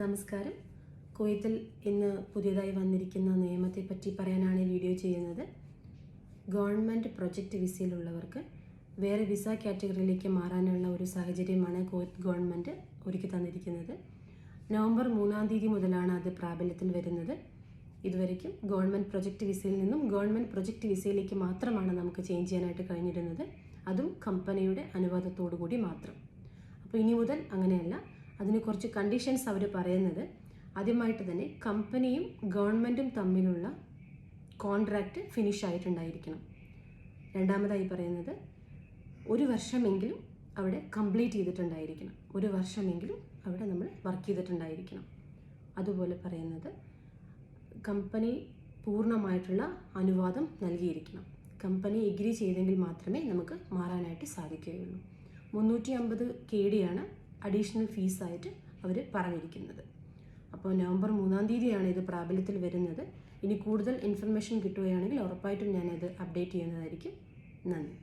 നമസ്കാരം. കുവൈത്തിൽ ഇന്ന് പുതിയതായി വന്നിരിക്കുന്ന നിയമത്തെപ്പറ്റി പറയാനാണ് ഈ വീഡിയോ ചെയ്യുന്നത്. ഗവൺമെൻറ് പ്രൊജക്റ്റ് വിസയിലുള്ളവർക്ക് വേറെ വിസ കാറ്റഗറിയിലേക്ക് മാറാനുള്ള ഒരു സാഹചര്യമാണ് കുവൈത്ത് ഗവൺമെൻറ് ഒരുക്കി തന്നിരിക്കുന്നത്. നവംബർ 3 തീയതി മുതലാണ് അത് പ്രാബല്യത്തിൽ വരുന്നത്. ഇതുവരെയ്ക്കും ഗവൺമെൻറ് പ്രൊജക്റ്റ് വിസയിൽ നിന്നും ഗവൺമെൻറ് പ്രൊജക്റ്റ് വിസയിലേക്ക് മാത്രമാണ് നമുക്ക് ചേഞ്ച് ചെയ്യാനായിട്ട് കഴിഞ്ഞിരുന്നത്. അതും കമ്പനിയുടെ അനുവാദത്തോടു കൂടി മാത്രം. അപ്പോൾ ഇനി മുതൽ അങ്ങനെയല്ല. അതിന് കുറച്ച് കണ്ടീഷൻസ് അവർ പറയുന്നത്, ആദ്യമായിട്ട് തന്നെ കമ്പനിയും ഗവൺമെൻറ്റും തമ്മിലുള്ള കോൺട്രാക്റ്റ് ഫിനിഷ് ആയിട്ടുണ്ടായിരിക്കണം. രണ്ടാമതായി പറയുന്നത് 1 വർഷമെങ്കിലും അവിടെ കംപ്ലീറ്റ് ചെയ്തിട്ടുണ്ടായിരിക്കണം. 1 വർഷമെങ്കിലും അവിടെ നമ്മൾ വർക്ക് ചെയ്തിട്ടുണ്ടായിരിക്കണം. അതുപോലെ പറയുന്നത് കമ്പനി പൂർണ്ണമായിട്ടുള്ള അനുവാദം നൽകിയിരിക്കണം. കമ്പനി എഗ്രി ചെയ്തെങ്കിൽ മാത്രമേ നമുക്ക് മാറാനായിട്ട് സാധിക്കുകയുള്ളൂ. 350 KD ആണ് അഡീഷണൽ ഫീസായിട്ട് അവർ പറഞ്ഞിരിക്കുന്നത്. അപ്പോൾ നവംബർ 3 തീയതിയാണ് ഇത് പ്രാബല്യത്തിൽ വരുന്നത്. ഇനി കൂടുതൽ ഇൻഫർമേഷൻ കിട്ടുകയാണെങ്കിൽ ഉറപ്പായിട്ടും ഞാനത് അപ്ഡേറ്റ് ചെയ്യുന്നതായിരിക്കും. നന്ദി.